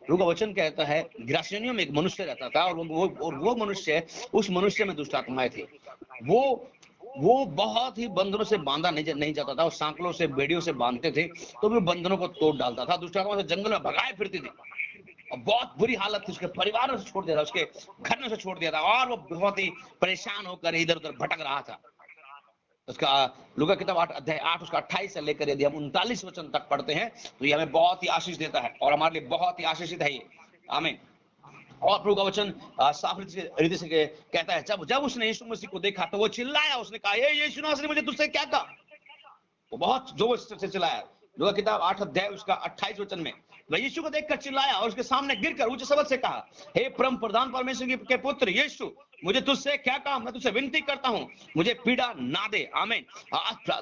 प्रभु का वचन कहता है गिरासेनियों में एक मनुष्य रहता था, और वो मनुष्य, उस मनुष्य में दुष्ट आत्माएं थी। वो बहुत ही बंधनों से बांधा नहीं जाता था, और सांकलों से, बेड़ियों से बांधते थे तो भी बंधनों को तोड़ डालता था। दुष्ट आत्मा से जंगल में भगाए फिरती थी, और बहुत बुरी हालत थी, उसके परिवार से छोड़ दिया था, उसके घर में से छोड़ दिया था, और वो बहुत ही परेशान होकर इधर उधर भटक रहा था। उसका लूका किताब 8 अध्याय 8 उसका 28 से लेकर यदि हम 39 वचन तक पढ़ते हैं तो ये हमें बहुत ही आशीष देता है, और हमारे लिए बहुत ही आशीषित है ये। आमीन। और प्रभु का वचन साफ रीति से कहता है, जब उसने यीशु मसीह को देखा तो वो चिल्लाया, उसने कहा, ये यीशु नासरी, मुझे तुझसे क्या कहा? वो बहुत जोर से चिल्लाया। लूका किताब 8 अध्याय उसका 28 वचन में वह यीशु को देखकर चिल्लाया और उसके सामने गिरकर ऊंचे शब्द से कहा, हे परम प्रधान परमेश्वर के पुत्र यीशु, मुझे तुझसे क्या काम? मैं तुझसे विनती करता हूं, मुझे पीड़ा ना दे। आमीन।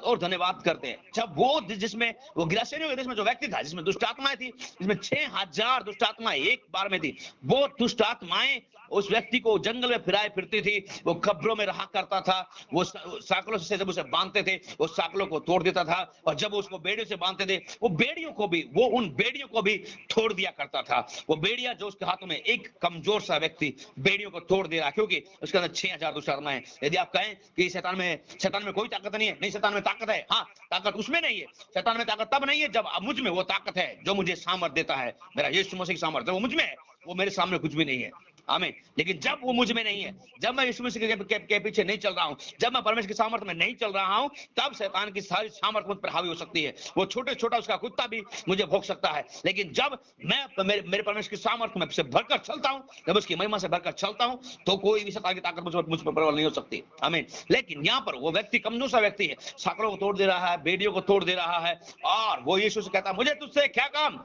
और धन्यवाद करते हैं। जब वो जिसमें वो गिरासेनियों के देश में जो व्यक्ति था, जिसमें दुष्ट आत्माएं थी, जिसमें 6000 दुष्ट आत्माएं एक बार में थी, वो दुष्ट आत्माएं उस व्यक्ति को जंगल में फिराए फिरती थी, वो कब्रों में रहा करता था, वो साकलों से जब उसे बांधते थे वो साकलों को तोड़ देता था, और जब उसको बेड़ियों से बांधते थे वो उन बेड़ियों को भी तोड़ दिया करता था। वो बेड़िया जो उसके हाथों में, एक कमजोर सा व्यक्ति बेड़ियों को तोड़ दे रहा, क्योंकि उसके अंदर 6000 दुष्ट आत्माएं हैं। यदि आप कहें कि शैतान में कोई ताकत नहीं है, नहीं, शैतान में ताकत है। हाँ, ताकत उसमें नहीं है। शैतान में ताकत तब नहीं है जब मुझ में वो ताकत है जो मुझे सामर्थ देता है। मेरा यीशु मसीह की सामर्थ वो मुझ में है, वो मेरे सामने कुछ भी नहीं है। आमीन। लेकिन जब वो मुझ में नहीं है, जब मैं यीशु मसीह के पीछे नहीं चल रहा हूं, जब मैं परमेश्वर की सामर्थ में नहीं चल रहा हूं, तब शैतान की सारी सामर्थ मुझ पर हावी हो सकती है। वो छोटा उसका कुत्ता भी मुझे भोग सकता है। लेकिन जब मैं मेरे परमेश्वर की सामर्थ में से भरकर चलता हूं, जब उसकी महिमा से भरकर चलता हूं, तो कोई भी शैतान की ताकत मुझ पर प्रबल नहीं हो सकती। आमीन। लेकिन यहाँ पर वो व्यक्ति कमजोर सा व्यक्ति है, साकड़ों को तोड़ दे रहा है, बेड़ियों को तोड़ दे रहा है, और वो यीशु से कहता है, मुझे तुझसे क्या काम?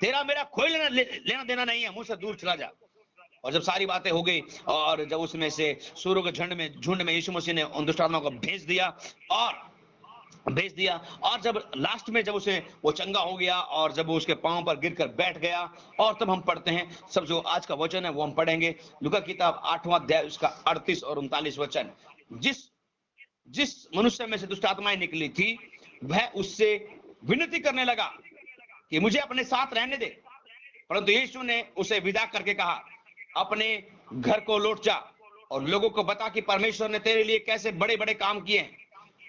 तेरा मेरा कोई लेना देना नहीं है, मुझसे दूर चला जा। और जब सारी बातें हो गई, और जब उसमें से सूरों के झुंड में यीशु मसीह ने उन दुष्ट आत्माओं को भेज दिया, और जब लास्ट में जब उसे वो चंगा हो गया, और जब वो उसके पांव पर गिरकर बैठ गया, और तब हम पढ़ते हैं सब जो आज का वचन है वो हम पढ़ेंगे। लूका किताब 8वां अध्याय उसका 38 और 39 वचन। जिस मनुष्य में से दुष्ट आत्माएं निकली थी, वह उससे विनती करने लगा कि मुझे अपने साथ रहने दे, परंतु यीशु ने उसे विदा करके कहा, अपने घर को लौट जा और लोगों को बता कि परमेश्वर ने तेरे लिए कैसे बड़े बड़े काम किए हैं।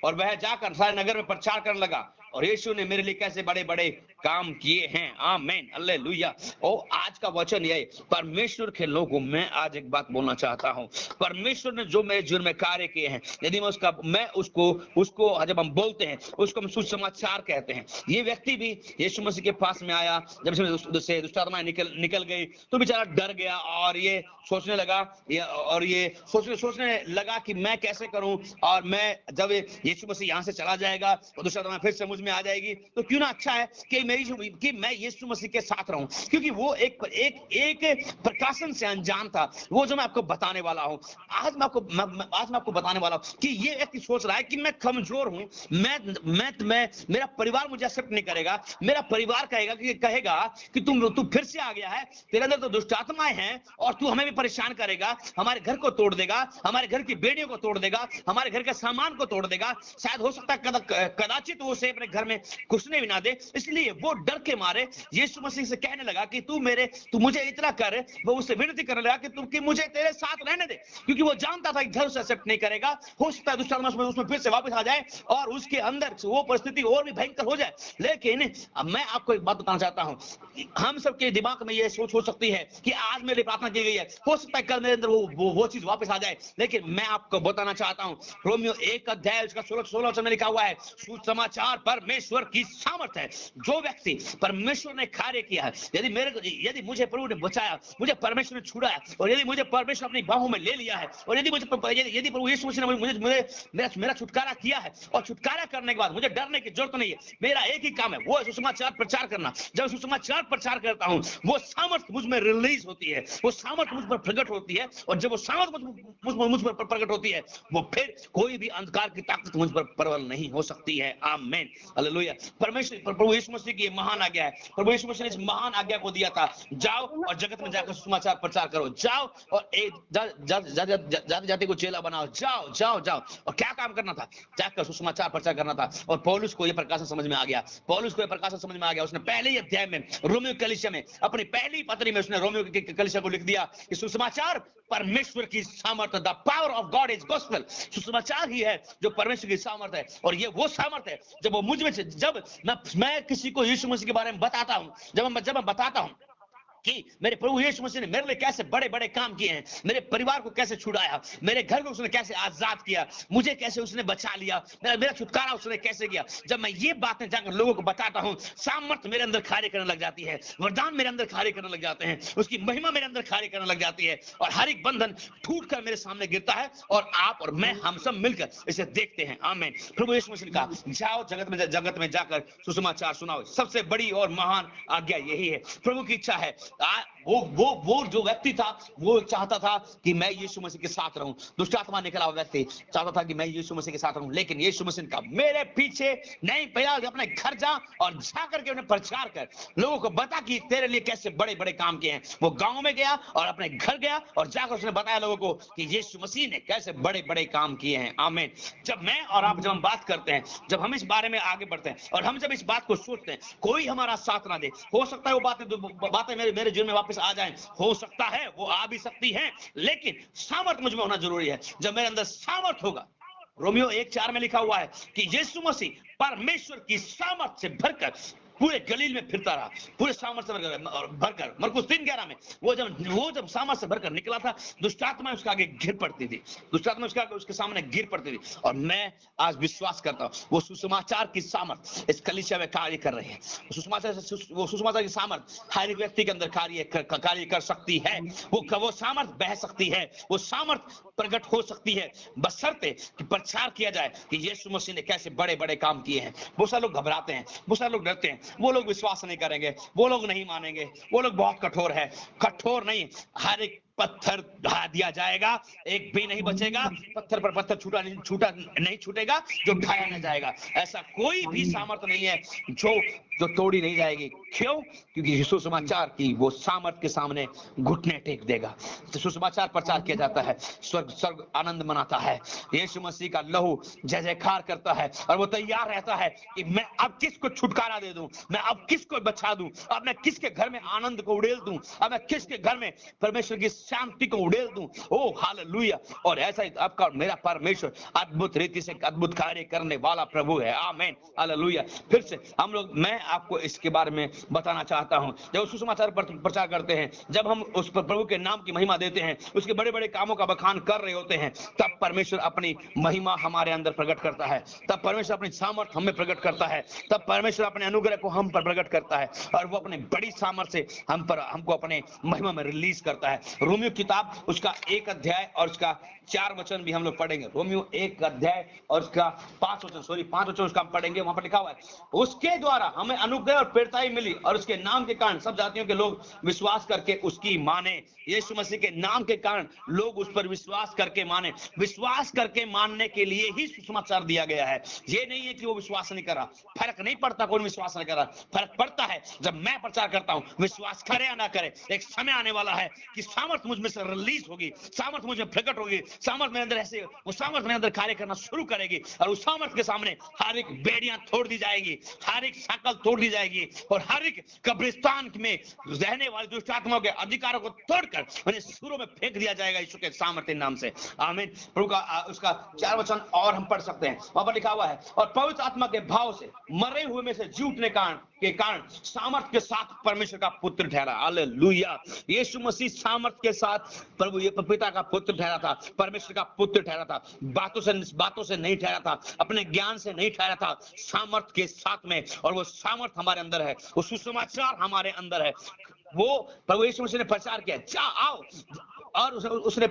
और वह जाकर सारे नगर में प्रचार करने लगा, और यीशु ने मेरे लिए कैसे बड़े बड़े काम किए हैं। आमीन, हालेलुया। ओ आज का वचन ये, परमेश्वर के लोगों में आज एक बात बोलना चाहता हूं। परमेश्वर ने जो मेरे जीवन में कार्य किए हैं, यदि मैं उसको जब हम बोलते हैं, उसको हम सुसमाचार कहते हैं। ये व्यक्ति भी यीशु मसीह के पास में आया, जब इसमें दुष्ट आत्माएं निकल गई तो बेचारा डर गया, और ये सोचने लगा कि मैं कैसे करूं, और मैं जब यीशु मसीह यहाँ से चला जाएगा तो दुष्ट आत्मा फिर से मुझ में आ जाएगी, तो क्यों ना अच्छा है कि मैं यीशु मसीह के साथ रहूं, क्योंकि वो एक प्रकाशन से अनजान था। वो जो मैं आपको बताने वाला हूं, आज मैं आपको बताने वाला हूं कि ये व्यक्ति सोच रहा है कि मैं कमजोर हूं, मेरा परिवार मुझे एक्सेप्ट नहीं करेगा, मेरा परिवार कहेगा कि तू फिर से आ गया है, तेरे अंदर तो दुष्ट आत्माएं हैं, और तू हमें भी परेशान करेगा, हमारे घर को तोड़ देगा, हमारे घर की बेड़ियों को तोड़ देगा, हमारे घर के सामान को तोड़ देगा। शायद हो सकता है कदाचित वो उसे अपने घर में घुसने भी ना दे। इसलिए वो डर के मारे यीशु मसीह से कहने लगा कि तू मुझे इतना कर। वो उससे विनती करने लगा कि मुझे तेरे साथ रहने दे, क्योंकि वो जानता था कि घर उसे एक्सेप्ट नहीं करेगा। हो सकता है दुष्ट आत्मा उसमें फिर से वापस आ जाए और उसके अंदर वो परिस्थिति और भी भयंकर हो जाए। लेकिन मैं आपको एक बात बताना चाहता हूं, हम सबके दिमाग में ये सोच हो सकती है कि आज मेरी प्रार्थना की गई है, हो सकता है कल मेरे अंदर वो चीज वापस आ जाए। लेकिन मैं आपको बताना चाहता हूं, रोमियो 1 अध्याय उसका 16 में लिखा हुआ है, सुसमाचार परमेश्वर की सामर्थ है। जो व्यक्ति परमेश्वर ने कार्य किया है, यदि मुझे प्रभु ने बचाया, मुझे परमेश्वर ने छुड़ाया, और यदि मुझे परमेश्वर अपनी बाहों में ले लिया है, और यदि प्रभु यीशु मसीह ने मेरा छुटकारा किया है, और छुटकारा करने के बाद मुझे डरने की जरूरत नहीं है। मेरा एक ही काम है, वो सुसमाचार प्रचार करना। जब सुसमाचार प्रचार करता हूं, वो सामर्थ मुझ में रिलीज होती है, वो सामर्थ मुझ पर प्रकट होती है, और जब वो सामर्थ मुझ पर प्रकट होती है, वो फिर कोई भी अंधकार की ताकत मुझ पर प्रबल नहीं हो सकती है। आमीन, हालेलुया। परमेश्वर प्रभु यीशु मसीह कि ये महान आज्ञा है। प्रभु यीशु मसीह ने इस महान आज्ञा को दिया था, जाओ और जगत में जाकर सुसमाचार प्रचार करो, जाओ और एक जाति जाति को चेला बनाओ, जाओ जाओ जाओ। और क्या काम करना था? जाकर सुसमाचार प्रचार करना था। और पौलुस को यह प्रकाशन समझ में आ गया, पौलुस को यह प्रकाशन समझ में आ गया। उसने पहले ही अध्याय में रोमियो कलीसिया में, अपनी पहली पत्री में उसने रोमियो की कलीसिया को लिख दिया कि सुसमाचार परमेश्वर की सामर्थ, the power of God is gospel. सुसमाचार ही है जो परमेश्वर की सामर्थ है। और ये वो सामर्थ है जब वो मुझ में से, जब मैं किसी को यीशु मसीह के बारे में बताता हूं, जब मैं बताता हूं कि मेरे प्रभु यीशु मसीह ने मेरे लिए कैसे बड़े बड़े काम किए हैं, मेरे परिवार को कैसे छुड़ाया, मेरे घर को उसने कैसे आजाद किया, मुझे कैसे उसने बचा लिया, मेरा छुटकारा उसने कैसे किया, जब मैं ये बातें जाकर लोगों को बताता हूं, सामर्थ मेरे अंदर कार्य करने लग जाती है, वरदान मेरे अंदर कार्य करने लग जाते हैं, उसकी महिमा मेरे अंदर कार्य करने लग जाती है, और हर एक बंधन टूट कर मेरे सामने गिरता है, और आप और मैं, हम सब मिलकर इसे देखते हैं। आमीन। प्रभु यीशु मसीह ने कहा, जाओ जगत में जाकर सुसमाचार सुनाओ। सबसे बड़ी और महान आज्ञा यही है। प्रभु की इच्छा है, वो जो व्यक्ति था वो चाहता था कि मैं यीशु मसीह के साथ रहूं। दुष्ट आत्मा निकला हुआ व्यक्ति चाहता था कि मैं यीशु मसीह के साथ रहूं, लेकिन यीशु मसीह का मेरे पीछे नहीं, पहले अपने घर जा और जा करके उन्हें प्रचार कर, लोगों को बता कि तेरे लिए कैसे बड़े बड़े काम किए हैं। वो गांव में गया और अपने घर गया और जाकर उसने बताया लोगों को कि यीशु मसीह ने कैसे बड़े बड़े काम किए हैं। आमीन। जब मैं और आप, जब हम बात करते हैं, जब हम इस बारे में आगे बढ़ते हैं और हम जब इस बात को सोचते हैं, कोई हमारा साथ ना दे, हो सकता है वो बातें मेरे जीवन में वापस आ जाएं, हो सकता है वो आ भी सकती हैं, लेकिन सामर्थ मुझ में होना जरूरी है। जब मेरे अंदर सामर्थ होगा, रोमियो 1:4 में लिखा हुआ है कि यीशु मसीह परमेश्वर की सामर्थ से भरकर पूरे गलील में फिरता रहा, पूरे सामर्थ से भरकर। मरकुस 3:11 में वो जब सामर्थ से भरकर निकला था, दुष्ट आत्मा उसके आगे गिर पड़ती थी, दुष्ट आत्मा उसके सामने गिर पड़ती थी। और मैं आज विश्वास करता हूं वो सुसमाचार की सामर्थ इस कलीसिया में कार्य कर रही है। सुसमाचार की सामर्थ हर एक व्यक्ति के अंदर कार्य कर सकती है। वो सामर्थ बह सकती है, वो सामर्थ प्रकट हो सकती है, बशर्ते कि प्रचार किया जाए कि यीशु मसीह ने कैसे बड़े बड़े काम किए हैं। बहुत सारे लोग घबराते हैं, बहुत सारे लोग डरते हैं, वो लोग विश्वास नहीं करेंगे, वो लोग नहीं मानेंगे, वो लोग बहुत कठोर है। कठोर नहीं, हर एक पत्थर ढा दिया जाएगा, एक भी नहीं बचेगा, पत्थर पर पत्थर छूटा नहीं छूटेगा जो ढाया न जाएगा। ऐसा कोई भी सामर्थ नहीं है जो तोड़ी नहीं जाएगी। क्यों? क्योंकि सुसमाचार की वो सामर्थ के सामने घुटने टेक देगा। तो सुसमाचार प्रचार किया जाता है, स्वर्ग आनंद मनाता है, यीशु मसीह का लहू जय जयकार करता है, और वो तैयार रहता है कि मैं अब किसको छुटकारा दे दूं, मैं अब किसको बचा दूं, अब मैं किसके घर में आनंद को उड़ेल दूं, अब मैं किसके घर में परमेश्वर की शांति को उड़ेल दूं। ओ हालेलुया। और ऐसा ही आपका और मेरा परमेश्वर अद्भुत रीति से अद्भुत कार्य करने वाला प्रभु है। आमीन, हालेलुया। फिर से मैं आपको इसके बारे में बताना चाहता हूं, जब सुसमाचार प्रचार करते हैं, जब हम उस प्रभु के नाम की महिमा देते हैं, उसके बड़े बड़े कामों का बखान कर रहे होते हैं, तब परमेश्वर अपनी महिमा हमारे अंदर प्रकट करता है, तब परमेश्वर अपनी सामर्थ हमें प्रकट करता है, तब परमेश्वर अपने अनुग्रह को हम पर प्रकट करता है, और वो अपने बड़ी सामर्थ से हमको अपने महिमा में रिलीज करता है। रोमियो किताब उसका 1 अध्याय और उसका 4 वचन भी हम लोग पढ़ेंगे। रोमियो 1 अध्याय और उसका 5 वचन उसका हम पढ़ेंगे। वहां पर लिखा हुआ है, उसके द्वारा हमें अनुग्रह और प्रेरिताई मिली, और उसके नाम के कारण सब जातियों के लोग विश्वास करके उसकी माने। यीशु मसीह के नाम के कारण लोग उस पर विश्वास करके माने। विश्वास करके मानने के लिए ही सुसमाचार दिया गया है। ये नहीं है कि वो विश्वास नहीं कर रहा, फर्क नहीं पड़ता कौन विश्वास नहीं कर रहा, फर्क पड़ता है जब मैं प्रचार करता हूं, विश्वास करे या ना करे, एक समय आने वाला है कि सामर्थ मुझ में से रिलीज होगी, सामर्थ मुझ में प्रकट होगी, सामर्थ मेरे अंदर ऐसे, वो सामर्थ मेरे अंदर कार्य करना शुरू करेगी, और उस सामर्थ के सामने हर एक बेड़ियां तोड़ दी जाएगी, हर एक शाकल तोड़ दी जाएगी, और हर एक कब्रिस्तान में रहने वाले दुष्ट आत्माओं के अधिकारों को तोड़कर उन्हें सूरों में फेंक दिया जाएगा यीशु के सामर्थ्य नाम से। आमीन। प्रभु का उसका 4 वचन और हम पढ़ सकते हैं। वहां पर लिखा हुआ है, और पवित्र आत्मा के भाव से मरे हुए में से जी उठने के कारण सामर्थ के साथ परमेश्वर का पुत्र ठहरा। हालेलुया। यीशु मसीह सामर्थ के साथ प्रभु ये पिता का पुत्र ठहरा था, परमेश्वर का पुत्र ठहरा था। बातों से नहीं ठहरा था, अपने ज्ञान से नहीं ठहरा था, सामर्थ के साथ में। और वो सामर्थ हमारे अंदर है, वो सुसमाचार हमारे अंदर है। वो प्रभु यीशु मसीह ने प्रचार किया, आओ और उसने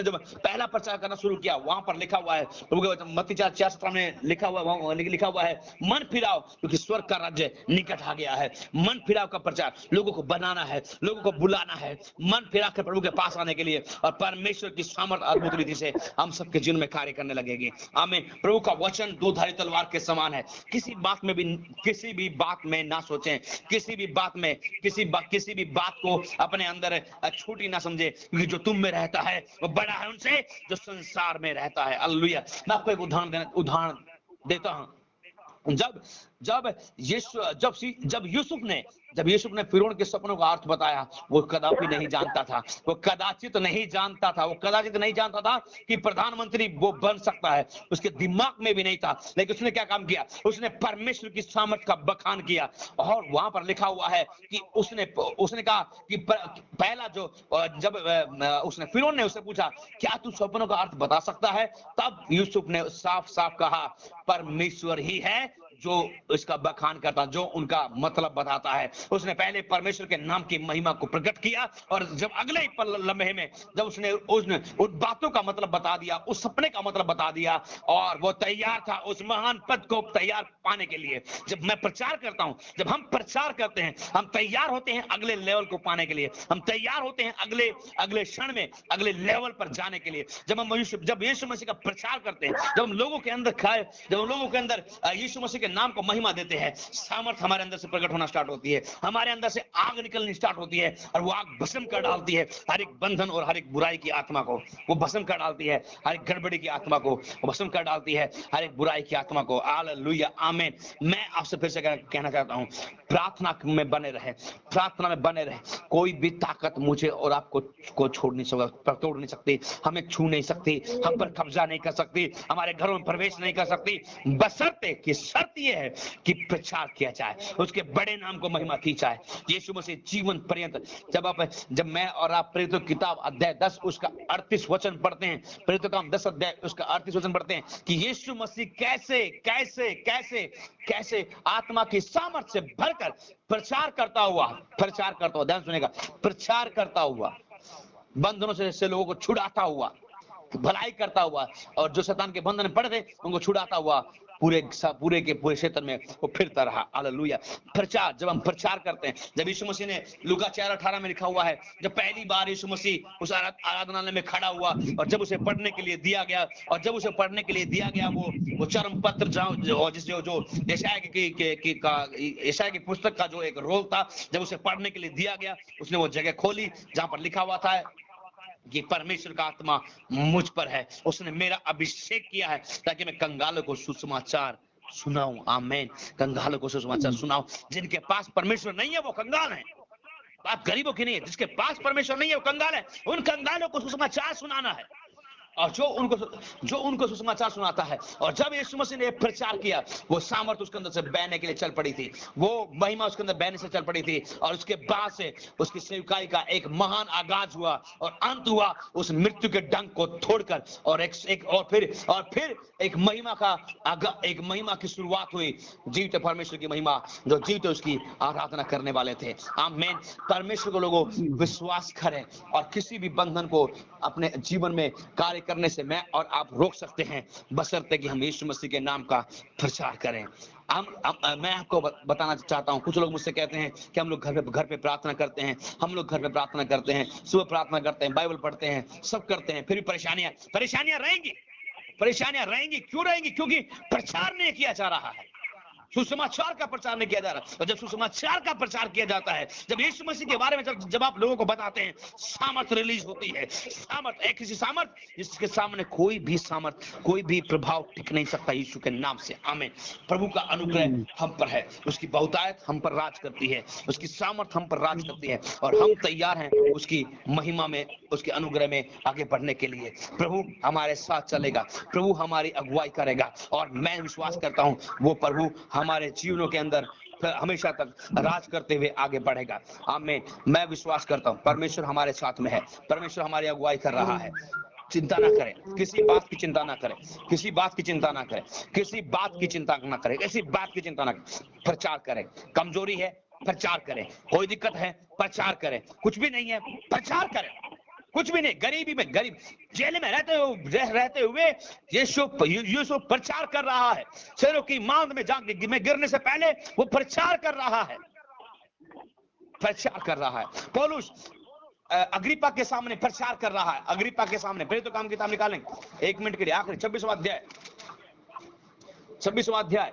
जब पहला प्रचार करना शुरू किया, वहां पर लिखा हुआ है प्रभु के वचन मत्ती 4:17 में लिखा हुआ है, मन फिराओ क्योंकि स्वर्ग का राज्य निकट आ गया है। मन फिराव का प्रचार, लोगों को बनाना है, लोगों को बुलाना है, मन फिरा कर प्रभु के पास आने के लिए, और परमेश्वर की सामर्थ अद्भुत रीति से हम सबके जीवन में कार्य करने लगेगी। आमीन। प्रभु का वचन दो धारी तलवार के समान है। किसी भी बात में ना सोचें, किसी भी बात को अपने अंदर छोटी ना समझे, क्योंकि जो तुम में रहता है वो बड़ा है उनसे जो संसार में रहता है। हालेलुया। मैं आपको एक उदाहरण देता हूं। जब यूसुफ ने फिरौन के सपनों का अर्थ बताया, वो कदापि नहीं जानता था, वो कदाचित नहीं जानता था कि प्रधानमंत्री वो बन सकता है, उसके दिमाग में भी नहीं था। लेकिन उसने क्या काम किया, उसने परमेश्वर की सामर्थ का बखान किया, और वहां पर लिखा हुआ है कि उसने कहा कि पहला जब उसने फिरौन ने उससे पूछा, क्या तू सपनों का अर्थ बता सकता है? तब यूसुफ ने साफ साफ कहा, परमेश्वर ही है जो इसका बखान करता, जो उनका मतलब बताता है। उसने पहले परमेश्वर के नाम की महिमा को प्रकट किया, और जब अगले ही लम्हे में जब उसने उन बातों का मतलब बता दिया, उस सपने का मतलब बता दिया, और वो तैयार था उस महान पद को तैयार पाने के लिए। जब मैं प्रचार करता हूं, जब हम प्रचार करते हैं, हम तैयार होते हैं अगले लेवल को पाने के लिए, हम तैयार होते हैं अगले क्षण में अगले लेवल पर जाने के लिए। जब यीशु मसीह का प्रचार करते हैं, जब हम लोगों के अंदर यीशु मसीह नाम को महिमा देते हैं, सामर्थ हमारे अंदर से प्रकट होना स्टार्ट होती है, हमारे अंदर से आग निकलनी स्टार्ट होती है, और वो आग भस्म कर डालती है हर एक बंधन और हर एक बुराई की आत्मा को, वो भस्म कर डालती है हर एक गड़बड़ी की आत्मा को, वो भस्म कर डालती है हर एक बुराई की आत्मा को। हालेलुया, आमीन। मैं आपसे फिर से कहना चाहता हूं, प्रार्थना में बने रहे। कोई भी ताकत मुझे और आपको तोड़ नहीं सकती, हमें छू नहीं सकती, हम पर कब्जा नहीं कर सकती, हमारे घरों में प्रवेश नहीं कर सकती, बशर्ते कि शर्त यह है कि प्रचार किया जाए, उसके बड़े नाम को महिमा की जाए। यीशु मसीह जीवन पर्यंत, जब मैं और आप प्रेरितों की किताब अध्याय 10 उसका 38 वचन पढ़ते हैं, प्रेरितों का 10 अध्याय उसका 38 वचन पढ़ते हैं कि यीशु मसीह कैसे आत्मा की सामर्थ से भरकर प्रचार करता हुआ, ध्यान सुनेगा, प्रचार करता हुआ, बंधनों से लोगों को छुड़ाता हुआ, भलाई करता हुआ, और जो शैतान के बंधन में पड़े थे उनको छुड़ाता हुआ पूरे क्षेत्र में वो फिरता रहा। हालेलुया। प्रचार, जब हम प्रचार करते हैं, जब यीशु मसीह ने लूका 4:18 में लिखा हुआ है, जब पहली बार यीशु मसीह उस आराधनालय में खड़ा हुआ, और जब उसे पढ़ने के लिए दिया गया, वो चर्म पत्र जो यशायाह की पुस्तक का जो एक रोल था, जब उसे पढ़ने के लिए दिया गया, उसने वो जगह खोली जहां पर लिखा हुआ था कि परमेश्वर का आत्मा मुझ पर है, उसने मेरा अभिषेक किया है ताकि मैं कंगालों को सुसमाचार सुनाऊं। आमीन। कंगालों को सुसमाचार सुनाऊं। जिनके पास परमेश्वर नहीं है वो कंगाल है, बात गरीबों की नहीं है, जिसके पास परमेश्वर नहीं है वो कंगाल है, उन कंगालों को सुसमाचार सुनाना है, और जो उनको सुसमाचार सुनाता है। और जब यीशु मसीह ने प्रचार किया, वो सामर्थ उसके अंदर से बहने के लिए चल पड़ी थी, वो महिमा उसके अंदर बहने से चल पड़ी थी, और उसके बाद से उसकी सेवकाई का एक महान आगाज हुआ, और अंत हुआ उस मृत्यु के डंक को तोड़कर, और फिर एक महिमा की शुरुआत हुई, जीवित परमेश्वर की महिमा, जो जीवित उसकी आराधना करने वाले थे। आमीन। परमेश्वर को लोगों विश्वास करें, और किसी भी बंधन को अपने जीवन में कार्य करने से मैं और आप रोक सकते हैं, बशर्ते कि हम यीशु मसीह के नाम का प्रचार करें। मैं आपको बताना चाहता हूं, कुछ लोग मुझसे कहते हैं कि हम लोग घर पे प्रार्थना करते हैं, सुबह प्रार्थना करते हैं, बाइबल पढ़ते हैं, सब करते हैं, फिर भी परेशानियां रहेंगी। क्यों रहेंगी? क्योंकि प्रचार नहीं किया जा रहा है, सुसमाचार का प्रचार नहीं किया जा रहा। और जब सुसमाचार का प्रचार किया जाता है, जब यीशु मसीह के बारे में जब आप लोगों को बताते हैं, सामर्थ रिलीज होती है, एक ऐसी सामर्थ जिसके सामने कोई भी प्रभाव टिक नहीं सकता यीशु के नाम से। आमीन। प्रभु का अनुग्रह हम पर है, उसकी बहुतायत हम पर राज करती है, उसकी सामर्थ हम पर राज करती है, और हम तैयार हैं उसकी महिमा में, उसके अनुग्रह में आगे बढ़ने के लिए। प्रभु हमारे साथ चलेगा, प्रभु हमारी अगुवाई करेगा, और मैं विश्वास करता हूं वो प्रभु हमारे जीवनों के अंदर हमेशा तक राज करते हुए आगे बढ़ेगा। आमीन। मैं विश्वास करता हूं परमेश्वर हमारे साथ में है, परमेश्वर हमारी अगुवाई कर रहा है। चिंता ना करें, किसी बात की चिंता ना करें, प्रचार करें। कमजोरी है, प्रचार करें। कोई दिक्कत है, प्रचार करें। कुछ भी नहीं है, प्रचार करें। कुछ भी नहीं, गरीबी में, गरीब जेल में रहते हुए यीशु प्रचार कर रहा है। शेरों की मांद में गिरने से पहले वो प्रचार कर रहा है, प्रचार कर रहा है। पौलुस अग्रिप्पा के सामने प्रचार कर रहा है, अग्रिप्पा के सामने। प्रेरितों काम किताब निकालेंगे 1 मिनट के लिए, आखिरी 26वां अध्याय, 26वां अध्याय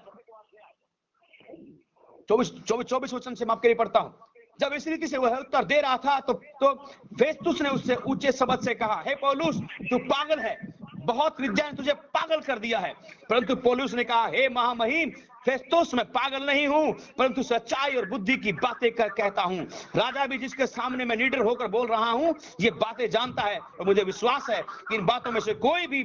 24 वचन से मैं आपके लिए पढ़ता हूं। जब इस रीति से वह उत्तर दे रहा था तो फेस्तुस ने उससे ऊंचे शब्द से कहा, हे पौलुस, तू पागल है, बहुत विद्या ने तुझे पागल कर दिया है। परंतु पौलुस ने कहा, हे महामहिम फेस्तुस, मैं पागल नहीं हूं, परंतु सच्चाई और बुद्धि की बातें कहता हूं। राजा भी जिसके सामने मैं निडर होकर बोल रहा हूं, ये बातें जानता है, और मुझे विश्वास है कि इन बातों में से कोई भी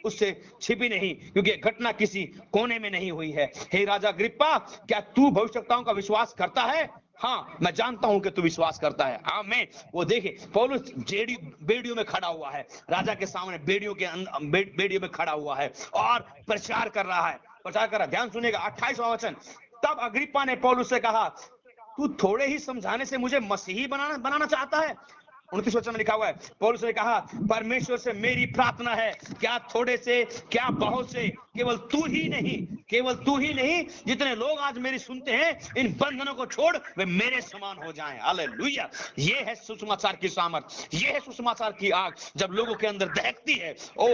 उससे छिपी नहीं, क्योंकि घटना किसी कोने में नहीं हुई है। हे राजा अग्रिप्पा, क्या तू भविष्यवक्ताओं का विश्वास करता है? हाँ, मैं जानता हूं कि तू विश्वास करता है। आमीन। वो देखे पौलुस बेड़ियों में खड़ा हुआ है, राजा के सामने बेड़ियों में खड़ा हुआ है और प्रचार कर रहा है, प्रचार कर रहा है। ध्यान सुनिएगा 28वां वचन। तब अग्रिप्पा ने पौलुस से कहा, तू थोड़े ही समझाने से मुझे मसीही बनाना चाहता है? 29 वचन में लिखा हुआ है, पौलुस ने कहा, परमेश्वर से मेरी प्रार्थना है, क्या थोड़े से क्या बहुत से, केवल तू ही नहीं, जितने लोग आज मेरी सुनते हैं, इन बंधनों को छोड़ वे मेरे समान हो जाएं। हालेलुया। ये है सुसमाचार की सामर्थ, ये है सुसमाचार की आग, जब लोगों के अंदर दहकती है। ओ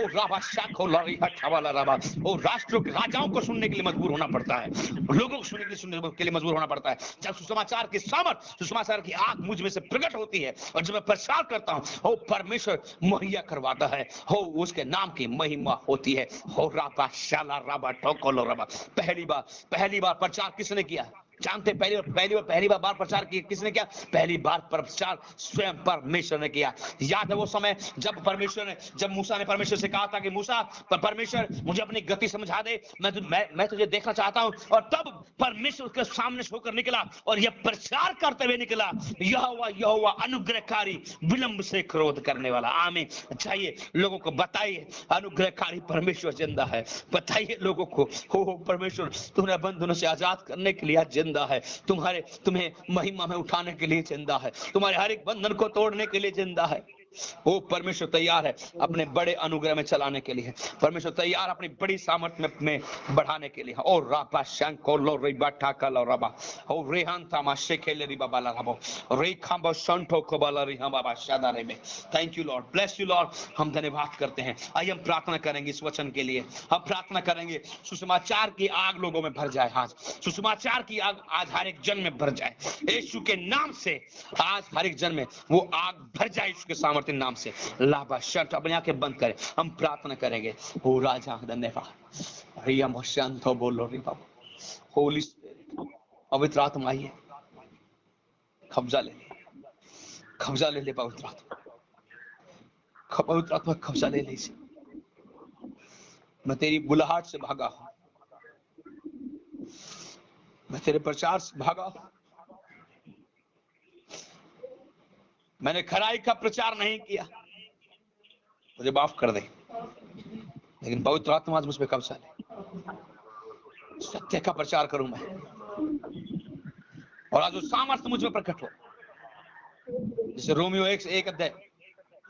राबा शाखो लारिहा छवाला राबा, ओ राष्ट्रों के राजाओं को सुनने के लिए मजबूर होना पड़ता है, लोगों को सुनने के लिए मजबूर होना पड़ता है। जब सुसमाचार की सामर्थ, सुसमाचार की आग मुझ में से प्रकट होती है, और जब मैं प्रचार करता हूं, हो परमेश्वर मुहैया करवाता है, हो उसके नाम की महिमा होती है। हो राबा शाला राबा ठोकोलो राबा। पहली बार प्रचार किसने किया? जानते? पहली बार प्रचार किसने किया? पहली बार प्रचार स्वयं परमेश्वर ने किया। याद है वो समय जब मूसा ने परमेश्वर से कहा था कि मूसा, परमेश्वर मुझे अपनी गति समझा दे, मैं तुझे देखना चाहता हूं। और तब परमेश्वर उसके सामने से होकर निकला और यह प्रचार करते हुए निकला, यहोवा अनुग्रहकारी, विलंब से क्रोध करने वाला। आमीन। चाहिए लोगों को बताइए, अनुग्रहकारी परमेश्वर जिंदा है। बताइए लोगों को, हो परमेश्वर तुम्हें बंधनों से आजाद करने के लिए जिंदा है, तुम्हें महिमा में उठाने के लिए जिंदा है, तुम्हारे हर एक बंधन को तोड़ने के लिए जिंदा है। वो परमेश्वर तैयार है अपने बड़े अनुग्रह में चलाने के लिए, परमेश्वर तैयार अपनी बड़ी सामर्थ्य में बढ़ाने के लिए। और राबा शंको लो रिबा टाका लो रबा, और रेहान तामा शेकेले रिबा बाला रबो, रेखांबो शंटो को बाला रिहा बाबा शादा रे में। Thank you lord, bless you Lord. हम धन्यवाद करते हैं। आइए हम प्रार्थना करेंगे इस वचन के लिए, हम प्रार्थना करेंगे सुसमाचार की आग लोगों में भर जाए। आज सुसमाचार की आग आज हर एक जन में भर जाए, यीशु के नाम से। आज हर एक जन में वो आग भर जाए यीशु के सामर्थ्य नाम से। लाबा शट, अपनी आंखें बंद करें, हम प्रार्थना करेंगे। हो राजा धन्यवाद, रिया मोशांतो बोलो रे बाबा। होली स्पिरिट, पवित्र आत्मा आइए, कब्जा ले पवित्र आत्मा, कब्जा ले ले। मैं तेरी बुलाहट से भागा हूं, मैं तेरे प्रचार से भागा हूं, मैंने खराई का प्रचार नहीं किया, मुझे माफ कर दे। लेकिन पवित्र आत्मा आज मुझ पे कब्जा ले, सत्य का प्रचार करूं मैं, और आज वो सामर्थ्य मुझ में प्रकट हो, जैसे रोमियो 1 अध्याय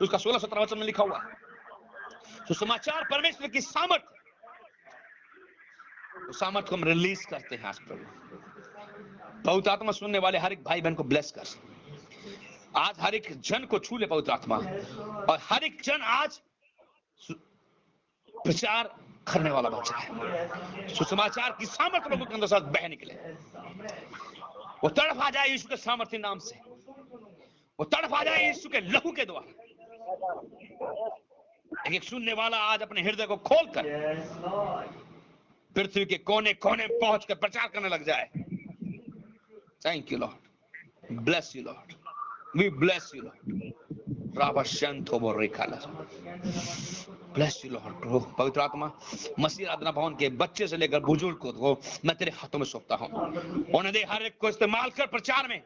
उसका 16-17 वचन में लिखा हुआ है। तो समाचार परमेश्वर की सामर्थ्य, उस सामर्थ्य को हम रिलीज करते हैं आज प्रभु। पवित्र आत्मा सुनने वाले हर एक भाई बहन को ब्लेस कर, आज हर एक जन को छू ले पवित्र आत्मा, और हर एक जन आज प्रचार करने वाला बन जाए। सुसमाचार की सामर्थ्य लोगों के अंदर साथ बह निकले, वो तड़प आ जाए यीशु के सामर्थ्य नाम से, वो तड़प आ जाए यीशु के लहू के द्वारा। एक सुनने वाला आज अपने हृदय को खोलकर पृथ्वी के कोने कोने पहुंचकर प्रचार करने लग जाए। Thank you lord, bless you lord, we bless you lord. राबा शंतो बोरेखाला, ब्लेस यू लॉर्ड। पवित्र आत्मा मसीह आराधना भवन के बच्चे से लेकर बुजुर्ग को मैं तेरे हाथों में सौंपता हूं। उन्हें दे हर एक को इस्तेमाल कर प्रचार में,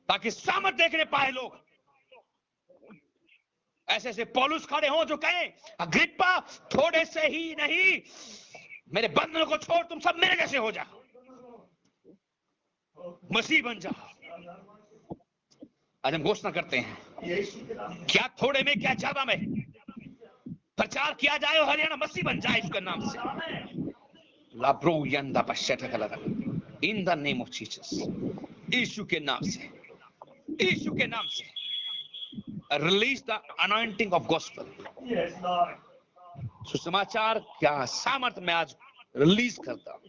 ताकि सामर्थ देखने पाए लोग। ऐसे ऐसे पौलुस खड़े हों जो कहें, अग्रिप्पा थोड़े से ही नहीं, मेरे बंधनों को छोड़, तुम सब मेरे जैसे हो जाओ, मसीह बन जाओ। आज हम घोषणा करते हैं, क्या थोड़े में क्या ज्यादा में प्रचार किया जाए और हरियाणा मसीह बन जाए इसके नाम से। लाब्रो यंदा पश्चात कलरा in the name of Jesus, यीशु के नाम से, यीशु के नाम से release the anointing of gospel. सुसमाचार क्या सामर्थ में आज रिलीज करता हूं।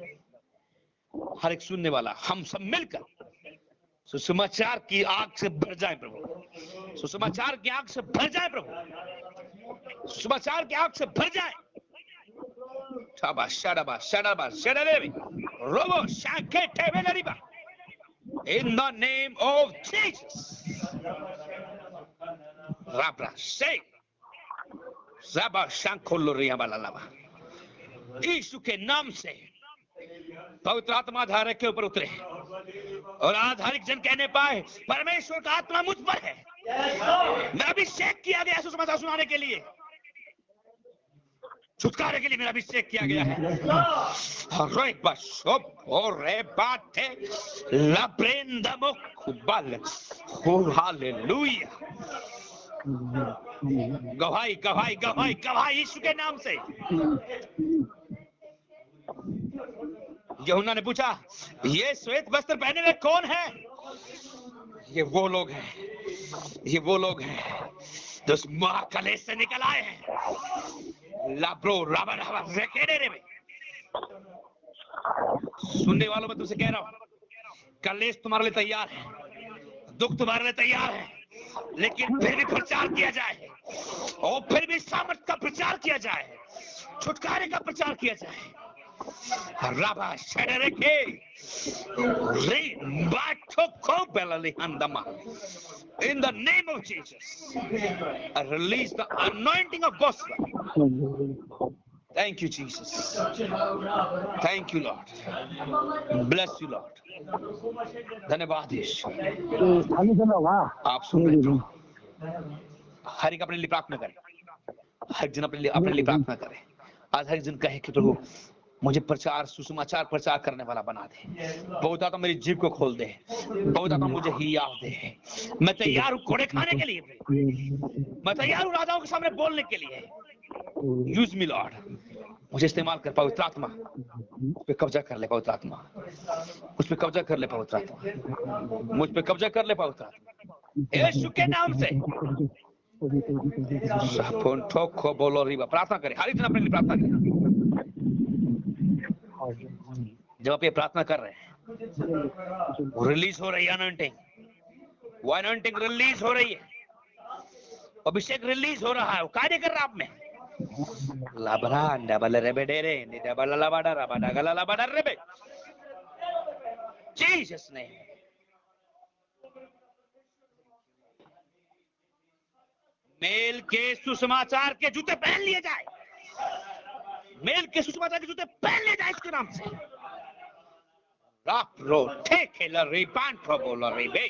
हर एक सुनने वाला हम सब मिलकर सुसमाचार की आग से भर जाए प्रभु, सुसमाचार की आग से भर जाए प्रभु, सुसमाचार की आग से भर जाए। शाबाश शाबाश शाबाश शडरेबी रोबो शाके टेबेलरीबा in the name of Jesus. राब्रा से ज़बा शंकोलोरिया बालालाबा, यीशु के नाम से पवित्र आत्मा धारक के ऊपर उतरे और आधारिक जन कहने पाए परमेश्वर का आत्मा मुझ पर है, मेरा अभिषेक किया गया सुसमाचार सुनाने के लिए, छुटकारे के लिए मेरा अभिषेक किया गया है। रे बशोब और रे बाटे लब्रेंदमो कुबाल हो हालेलुया। गवाही गवाही गवाही गवाही यीशु के नाम से। यूहन्ना ने पूछा ये श्वेत वस्त्र पहने हुए कौन है? ये वो लोग हैं, ये वो लोग हैं जो उस महाकलेश से निकल आए हैं। लाब्रो राबा राबा रेकेरे में सुनने वालों में तुमसे कह रहा हूं, कलेश तुम्हारे लिए तैयार है, दुख तुम्हारे लिए तैयार है, लेकिन फिर भी प्रचार किया जाए और फिर भी सामर्थ का प्रचार किया जाए, छुटकारे का प्रचार किया जाए। राबा शडरे के रे बाटो को बेलली हंदमा in the name of Jesus I release the anointing of gospel. Thank you Jesus, thank you Lord, bless you Lord, धन्यवाद यीशु। आप सुन रहे हो, हर एक अपने लिए प्रार्थना करें, हर जन अपने लिए प्रार्थना करें। आज हर जन कहे कि प्रभु मुझे प्रचार सुसमाचार प्रचार करने वाला बना दे, बहुत आत्मा मेरी जीभ को खोल दे, बहुत आत्मा मुझे हियाव दे। मैं तैयार हूँ घोड़े खाने के लिए, मैं तैयार हूँ राजाओं के सामने बोलने के लिए। यूज मी लॉर्ड, मुझे इस्तेमाल कर पवित्र आत्मा, उस पे कब्जा कर ले पवित्र आत्मा, उस पे कब्जा कर ले पवित्र आत्मा, मुझ पे कब्जा कर ले पवित्र आत्मा, यीशु के नाम से। बोलो रीबा, प्रार्थना करें, हर एक दिन अपने लिए प्रार्थना करें। जब आप ये प्रार्थना कर रहे हैं वो रिलीज हो रही है अनॉइंटिंग, वो अनॉइंटिंग रिलीज हो रही है, अभिषेक रिलीज हो रहा है, वो कार्य कर रहा है आप में। लाबरा डबल रेबे डेरे डबल लाबाडा राबाडा गला लाबाडा रेबे जीसस ने। मेल के सुसमाचार के जूते पहन लिए जाए, मेल के सुसमाचार के जूते पहन लिए जाए इसके नाम से। राप्रो ठेकेला रिपान प्रबोला रेबे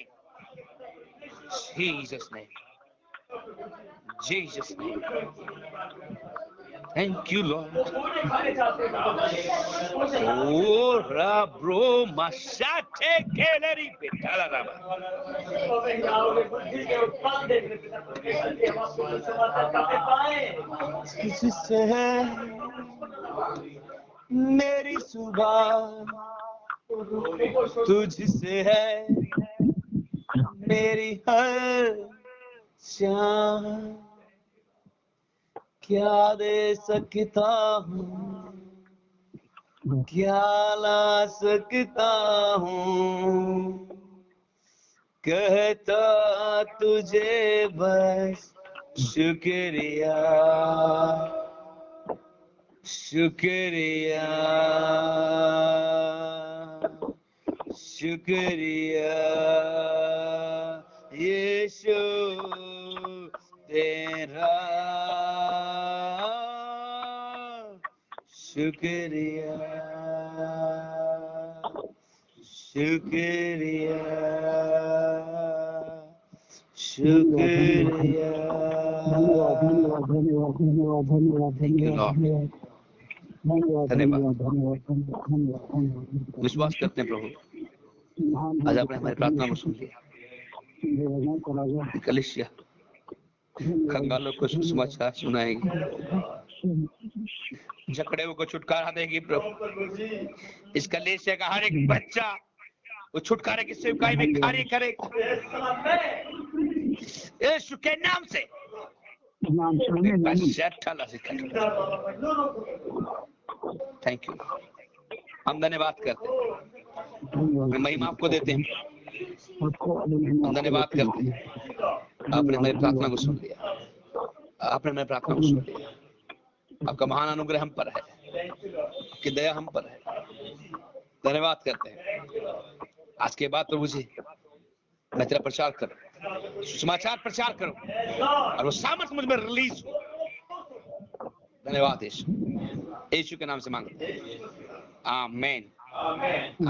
जीसस ने, Jesus name. Thank you Lord. Oh rabro mashate keleri betala raba. किससे है मेरी सुबह, तुझसे है मेरी हर शाम, क्या दे सकता हूँ, क्या ला सकता हूँ, कहता तुझे बस शुक्रिया शुक्रिया शुक्रिया यीशु तेरा शुक्रिया शुक्रिया शुक्रिया। धन्यवाद। विश्वास करते हैं प्रभु आज आपने हमारी प्रार्थना को सुन लिया, कलीसिया कंगालों को सुसमाचार सुनाएगी, जकड़े को छुटकारा देगी प्रभु। इस कलीसिया का हर एक बच्चा वो छुटकारे की सेवकाई में कार्य करे यीशु के नाम से। थैंक यू, हम धन्यवाद करते हैं, महिमा आपको देते हैं, हम धन्यवाद करते हैं। आपने मेरी प्रार्थना को सुन लिया, आपने मेरी प्रार्थना को सुन लिया। आपका महान अनुग्रह हम पर है, आपकी दया हम पर है, धन्यवाद करते हैं। आज के बाद प्रभु जी मैं तेरा प्रचार करूं, सुसमाचार प्रचार करूं और वो सामर्थ मुझ में रिलीज हो। धन्यवाद यीशु, यीशु के नाम से मांगते हैं, आमीन।